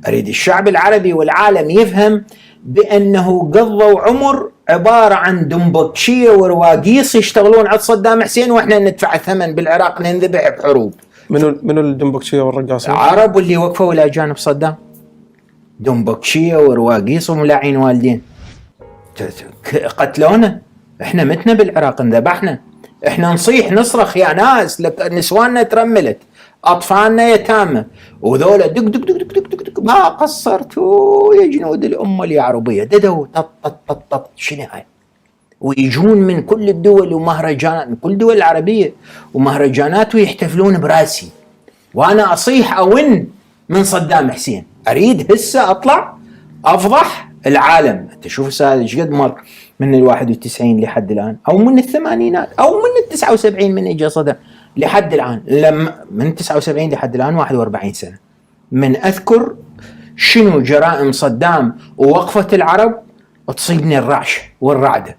أريد الشعب العربي والعالم يفهم بأنه قضوا عمر عبارة عن دنبكشية ورواقيص يشتغلون على صدام حسين، وإحنا ندفع الثمن بالعراق، ننذبح بحروب. منو الدنبكشية والرقاصين؟ العرب اللي وقفوا إلى جانب صدام، دنبكشية ورواقيص وملاعين والدين قتلونا. إحنا متنا بالعراق، انذبحنا. إحنا نصيح نصرخ يا ناس، نسواننا ترملت، أطفالنا يتامى، وذولا دق دق دق دق دق دق ما قصرتوا يا جنود الأمة اليعربية، ددوا طط طط طط طط. شنو هاي؟ ويجون من كل الدول ومهرجانات، من كل الدول العربية ومهرجانات، ويحتفلون براسي، وأنا أصيح أون من صدام حسين. أريد هسه أطلع أفضح العالم. أنت شوف هسه إيش قد مر من 91 لحد الآن، أو من الثمانينات، أو من 79 من إجا صدام لحد الآن. لما من 79 لحد الآن 41 سنة من أذكر شنو جرائم صدام ووقفة العرب تصيبني الرعش والرعدة.